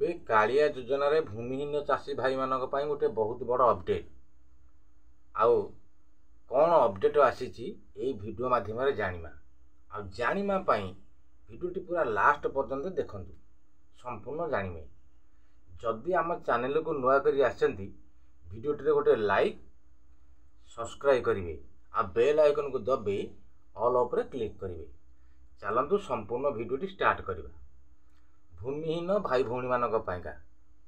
ଏବେ କାଳିଆ ଯୋଜନାରେ ଭୂମିହୀନ ଚାଷୀ ଭାଇମାନଙ୍କ ପାଇଁ ଗୋଟେ ବହୁତ ବଡ଼ ଅପଡେଟ୍। ଆଉ କ'ଣ ଅପଡେଟ୍ ଆସିଛି ଏଇ ଭିଡ଼ିଓ ମାଧ୍ୟମରେ ଜାଣିବା। ଆଉ ଜାଣିବା ପାଇଁ ଭିଡ଼ିଓଟି ପୁରା ଲାଷ୍ଟ ପର୍ଯ୍ୟନ୍ତ ଦେଖନ୍ତୁ, ସମ୍ପୂର୍ଣ୍ଣ ଜାଣିବେ। ଯଦି ଆମ ଚ୍ୟାନେଲକୁ ନୂଆ କରି ଆସିଛନ୍ତି ଭିଡ଼ିଓଟିରେ ଗୋଟେ ଲାଇକ୍, ସବସ୍କ୍ରାଇବ୍ କରିବେ ଆଉ ବେଲ୍ ଆଇକନକୁ ଦବାଇ ଅଲ୍ ଉପରେ କ୍ଲିକ୍ କରିବେ। ଚାଲନ୍ତୁ ସମ୍ପୂର୍ଣ୍ଣ ଭିଡ଼ିଓଟି ଷ୍ଟାର୍ଟ କରିବା। ଭୂମିହୀନ ଭାଇ ଭଉଣୀମାନଙ୍କ ପାଇଁକା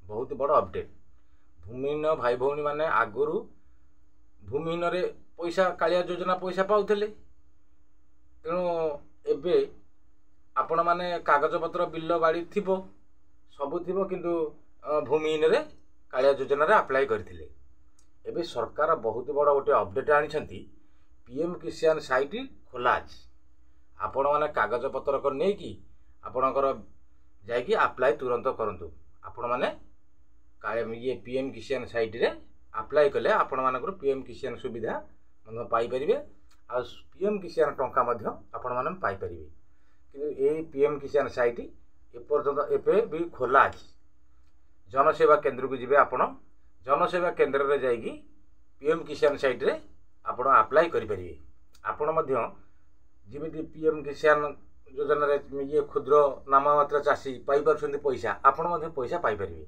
ବହୁତ ବଡ଼ ଅପଡେଟ୍। ଭୂମିହୀନ ଭାଇ ଭଉଣୀମାନେ ଆଗରୁ ଭୂମିହୀନରେ ପଇସା କାଳିଆ ଯୋଜନା ପଇସା ପାଉଥିଲେ। ତେଣୁ ଏବେ ଆପଣମାନେ କାଗଜପତ୍ର ବିଲ ବାଡ଼ି ଥିବ, ସବୁ ଥିବ, କିନ୍ତୁ ଭୂମିହୀନରେ କାଳିଆ ଯୋଜନାରେ ଆପ୍ଲାଏ କରିଥିଲେ। ଏବେ ସରକାର ବହୁତ ବଡ଼ ଗୋଟେ ଅପଡେଟ୍ ଆଣିଛନ୍ତି। PM କିଷାନ ସାଇଟ୍ ଖୋଲା ଅଛି। ଆପଣମାନେ କାଗଜପତ୍ର ନେଇକି ଆପଣଙ୍କର ଯାଇକି ଆପ୍ଲାଏ ତୁରନ୍ତ କରନ୍ତୁ। ଆପଣମାନେ PM କିଷାନ ସାଇଟ୍ରେ ଆପ୍ଲାଏ କଲେ ଆପଣମାନଙ୍କର PM କିଷାନ ସୁବିଧା ମଧ୍ୟ ପାଇପାରିବେ। ଆଉ PM କିଷାନ ଟଙ୍କା ମଧ୍ୟ ଆପଣମାନେ ପାଇପାରିବେ। କିନ୍ତୁ ଏଇ PM କିଷାନ ସାଇଟ୍ ଏପର୍ଯ୍ୟନ୍ତ ଏବେ ବି ଖୋଲା ଅଛି। ଜନସେବା କେନ୍ଦ୍ରକୁ ଯିବେ। ଆପଣ ଜନସେବା କେନ୍ଦ୍ରରେ ଯାଇକି PM କିଷାନ ସାଇଟ୍ରେ ଆପଣ ଆପ୍ଲାଏ କରିପାରିବେ। ଆପଣ ମଧ୍ୟ ଯେମିତି PM କିଷାନ ଯୋଜନାରେ କ୍ଷୁଦ୍ର ନାମମାତ୍ର ଚାଷୀ ପାଇପାରୁଛନ୍ତି ପଇସା, ଆପଣ ମଧ୍ୟ ପଇସା ପାଇପାରିବେ।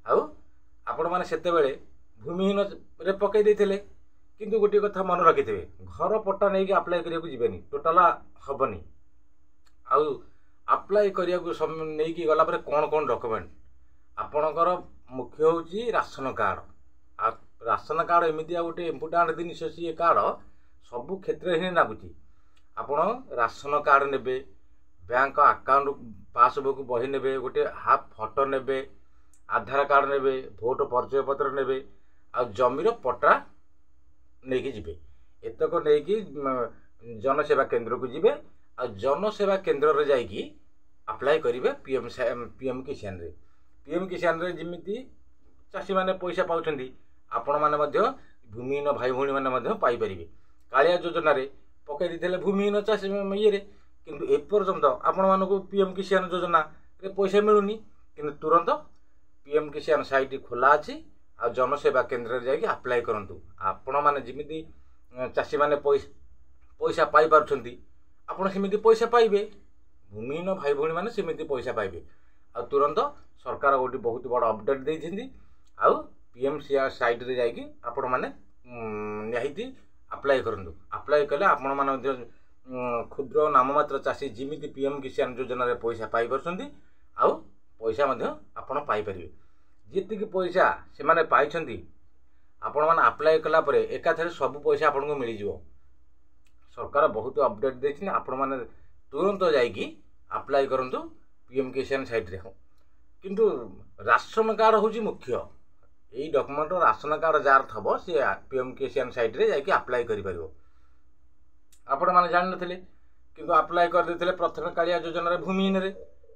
ଆଉ ଆପଣମାନେ ସେତେବେଳେ ଭୂମିହୀନରେ ପକାଇ ଦେଇଥିଲେ, କିନ୍ତୁ ଗୋଟିଏ କଥା ମନେ ରଖିଥିବେ, ଘର ପଟ୍ଟା ନେଇକି ଆପ୍ଲାଏ କରିବାକୁ ଯିବେନି, ଟୋଟାଲ ହେବନି। ଆଉ ଆପ୍ଲାଏ କରିବାକୁ ନେଇକି ଗଲା ପରେ କ'ଣ କ'ଣ ଡକୁମେଣ୍ଟ, ଆପଣଙ୍କର ମୁଖ୍ୟ ହେଉଛି ରାସନ କାର୍ଡ଼। ଆଉ ରାସନ କାର୍ଡ଼ ଏମିତିଆ ଗୋଟେ ଇମ୍ପୋର୍ଟାଣ୍ଟ ଜିନିଷ, ସିଏ କାର୍ଡ଼ ସବୁ କ୍ଷେତ୍ରରେ ହିଁ ଲାଗୁଛି। ଆପଣ ରାସନ କାର୍ଡ଼ ନେବେ, ବ୍ୟାଙ୍କ ଆକାଉଣ୍ଟ ପାସବୁକ୍ ବହି ନେବେ, ଗୋଟେ ହାଫ୍ ଫଟୋ ନେବେ, ଆଧାର କାର୍ଡ଼ ନେବେ, ଭୋଟ ପରିଚୟ ପତ୍ର ନେବେ, ଆଉ ଜମିର ପଟ୍ଟା ନେଇକି ଯିବେ। ଏତକ ନେଇକି ଜନସେବା କେନ୍ଦ୍ରକୁ ଯିବେ। ଆଉ ଜନସେବା କେନ୍ଦ୍ରରେ ଯାଇକି ଆପ୍ଲାଏ କରିବେ PM କିଷାନରେ। PM କିଷାନରେ ଯେମିତି ଚାଷୀମାନେ ପଇସା ପାଉଛନ୍ତି, ଆପଣମାନେ ମଧ୍ୟ ଭୂମିହୀନ ଭାଇ ଭଉଣୀମାନେ ମଧ୍ୟ ପାଇପାରିବେ। କାଳିଆ ଯୋଜନାରେ ପକାଇ ଦେଇଥିଲେ ଭୂମିହୀନ ଚାଷୀ ଇଏରେ, କିନ୍ତୁ ଏପର୍ଯ୍ୟନ୍ତ ଆପଣମାନଙ୍କୁ PM କିଷାନ ଯୋଜନାରେ ପଇସା ମିଳୁନି। କିନ୍ତୁ ତୁରନ୍ତ PM କିଷାନ ସାଇଟ୍ ଖୋଲା ଅଛି। ଆଉ ଜନସେବା କେନ୍ଦ୍ରରେ ଯାଇକି ଆପ୍ଲାଏ କରନ୍ତୁ। ଆପଣମାନେ ଯେମିତି ଚାଷୀମାନେ ପଇସା ପାଇପାରୁଛନ୍ତି, ଆପଣ ସେମିତି ପଇସା ପାଇବେ। ଭୂମିହୀନ ଭାଇ ଭଉଣୀମାନେ ସେମିତି ପଇସା ପାଇବେ। ଆଉ ତୁରନ୍ତ ସରକାର ଗୋଟେ ବହୁତ ବଡ଼ ଅପଡେଟ୍ ଦେଇଛନ୍ତି। ଆଉ PM ସାଇଟ୍ରେ ଯାଇକି ଆପଣମାନେ ନିହାତି ଆପ୍ଲାଏ କରନ୍ତୁ। ଆପ୍ଲାଏ କଲେ ଆପଣମାନେ ମଧ୍ୟ କ୍ଷୁଦ୍ର ନାମମାତ୍ର ଚାଷୀ ଯେମିତି PM କିଷାନ ଯୋଜନାରେ ପଇସା ପାଇପାରୁଛନ୍ତି, ଆଉ ପଇସା ମଧ୍ୟ ଆପଣ ପାଇପାରିବେ। ଯେତିକି ପଇସା ସେମାନେ ପାଇଛନ୍ତି, ଆପଣମାନେ ଆପ୍ଲାଏ କଲା ପରେ ଏକାଥରେ ସବୁ ପଇସା ଆପଣଙ୍କୁ ମିଳିଯିବ। ସରକାର ବହୁତ ଅପଡେଟ୍ ଦେଇଛନ୍ତି। ଆପଣମାନେ ତୁରନ୍ତ ଯାଇକି ଆପ୍ଲାଏ କରନ୍ତୁ PM କିଷାନ ସାଇଟ୍ରେ। କିନ୍ତୁ ରାସନ କାର୍ଡ଼ ହେଉଛି ମୁଖ୍ୟ। ଏଇ ଡକୁମେଣ୍ଟ ରାସନ କାର୍ଡ଼ ଯାହାର ଥବ ସେ PM କିଷାନ ସାଇଟ୍ରେ ଯାଇକି ଆପ୍ଲାଏ କରିପାରିବ। ଆପଣମାନେ ଜାଣିନଥିଲେ, କିନ୍ତୁ ଆପ୍ଲାଏ କରିଦେଇଥିଲେ ପ୍ରଥମେ କାଳିଆ ଯୋଜନାରେ ଭୂମିହୀନରେ।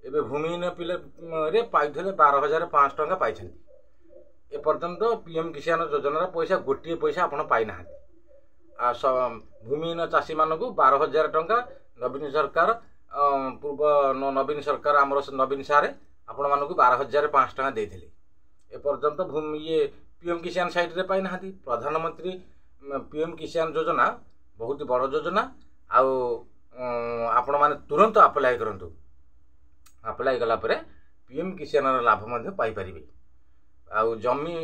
ଏବେ ଭୂମିହୀନ ପିଲାରେ ପାଇଥିଲେ 12,500 ଟଙ୍କା ପାଇଛନ୍ତି। ଏପର୍ଯ୍ୟନ୍ତ PM କିଷାନ ଯୋଜନାର ପଇସା ଗୋଟିଏ ପଇସା ଆପଣ ପାଇନାହାନ୍ତି। ଆଉ ଭୂମିହୀନ ଚାଷୀମାନଙ୍କୁ 12,000 ଟଙ୍କା ନବୀନ ସରକାର, ପୂର୍ବ ନବୀନ ସରକାର, ଆମର ନବୀନ ସାରେ ଆପଣମାନଙ୍କୁ 12,500 ଟଙ୍କା ଦେଇଥିଲେ। ଏପର୍ଯ୍ୟନ୍ତ PM କିଷାନ ସାଇଟ୍ରେ ପାଇନାହାନ୍ତି। ପ୍ରଧାନମନ୍ତ୍ରୀ PM କିଷାନ ଯୋଜନା ବହୁତ ବଡ଼ ଯୋଜନା। ଆଉ ଆପଣମାନେ ତୁରନ୍ତ ଆପ୍ଲାଏ କରନ୍ତୁ। ଆପ୍ଲାଏ କଲା ପରେ PM କିଷାନର ଲାଭ ମଧ୍ୟ ପାଇପାରିବେ। ଆଉ ଜମି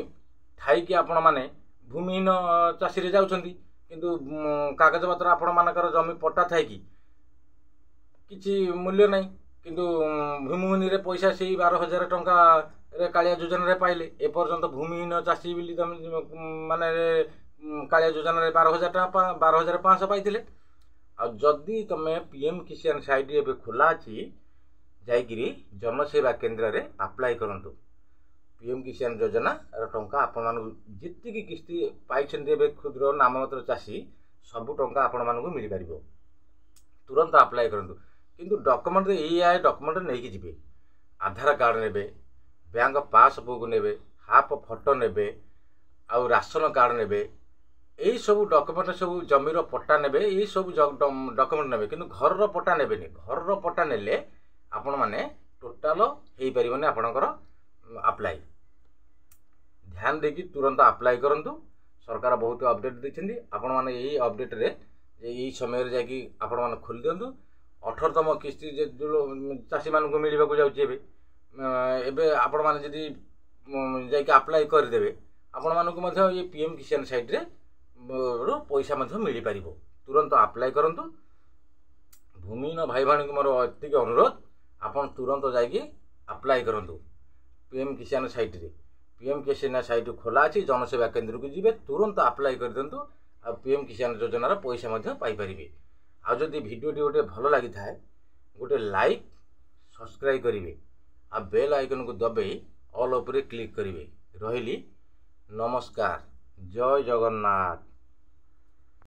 ଥାଇକି ଆପଣମାନେ ଭୂମିହୀନ ଚାଷୀରେ ଯାଉଛନ୍ତି, କିନ୍ତୁ କାଗଜପତ୍ର ଆପଣମାନଙ୍କର ଜମି ପଟ୍ଟା ଥାଇକି କିଛି ମୂଲ୍ୟ ନାହିଁ। କିନ୍ତୁ ଭୂମିହୀନରେ ପଇସା ସେଇ 12,000 ଟଙ୍କାରେ କାଳିଆ ଯୋଜନାରେ ପାଇଲେ। ଏପର୍ଯ୍ୟନ୍ତ ଭୂମିହୀନ ଚାଷୀ ବୋଲି ମାନେ କାଳିଆ ଯୋଜନାରେ 12,500 ପାଇଥିଲେ। ଆଉ ଯଦି ତୁମେ PM କିଷାନ ସାଇଟ୍ ଏବେ ଖୋଲା ଅଛି, ଯାଇକିରି ଜନସେବା କେନ୍ଦ୍ରରେ ଆପ୍ଲାଏ କରନ୍ତୁ। PM କିଷାନ ଯୋଜନାର ଟଙ୍କା ଆପଣମାନଙ୍କୁ ଯେତିକି କିସ୍ତି ପାଇଛନ୍ତି ଏବେ କ୍ଷୁଦ୍ର ନାମମାତ୍ର ଚାଷୀ, ସବୁ ଟଙ୍କା ଆପଣମାନଙ୍କୁ ମିଳିପାରିବ। ତୁରନ୍ତ ଆପ୍ଲାଏ କରନ୍ତୁ। କିନ୍ତୁ ଡକୁମେଣ୍ଟ ଏଇ ଡକୁମେଣ୍ଟ ନେଇକି ଯିବେ। ଆଧାର କାର୍ଡ଼ ନେବେ, ବ୍ୟାଙ୍କ ପାସବୁକ୍ ନେବେ, ହାଫ୍ ଫଟୋ ନେବେ, ଆଉ ରାସନ କାର୍ଡ଼ ନେବେ। এই সবু ডকুমেন্ট সবু জমির পট্টা নেবে, এই সবু ডকুমেন্ট নেবে, কিন্তু ঘরর পট্টা নেবেনি। ঘরর পট্টা নেলে আপন মানে টোটাল হয়ে পারিবনি আপনার अप्लाई ध्यान देकी तुरंत अप्लाई करंतु। सरकार बहुत अपडेट देछिंदी आपण माने यही अपडेट रे यही समय रे जाकी आपण माने खोल दियंतु। 18तम किस्ती जे चाषी मान को मिलबा को जाउची एबे आपण माने जदी जाकी अप्लाई कर देबे आपण मान को मध्य ये पीएम किसान साइट रे रो पैसा मध्य मिली परिबो। तुरंत अप्लाई करंतु। भूमिहीन भाई भाई को मोर अतिक अनुरोध आपण तुरंत जाकी अप्लाई करंतु पीएम किसान साइट रे। पीएम किसान साइट खोला अछि जनसेवा केंद्र को जीवे तुरंत अप्लाई कर दियंतु। आ पीएम किसान योजना पैसा मध्य पाई परिबे। आ जदि वीडियो टी गोटे भल लागि थाए गोटे लाइक सब्सक्राइब करिवे आ बेल आइकन को दबे ऑल ऊपर क्लिक करिवे। रहिली नमस्कार। जय जगन्नाथ।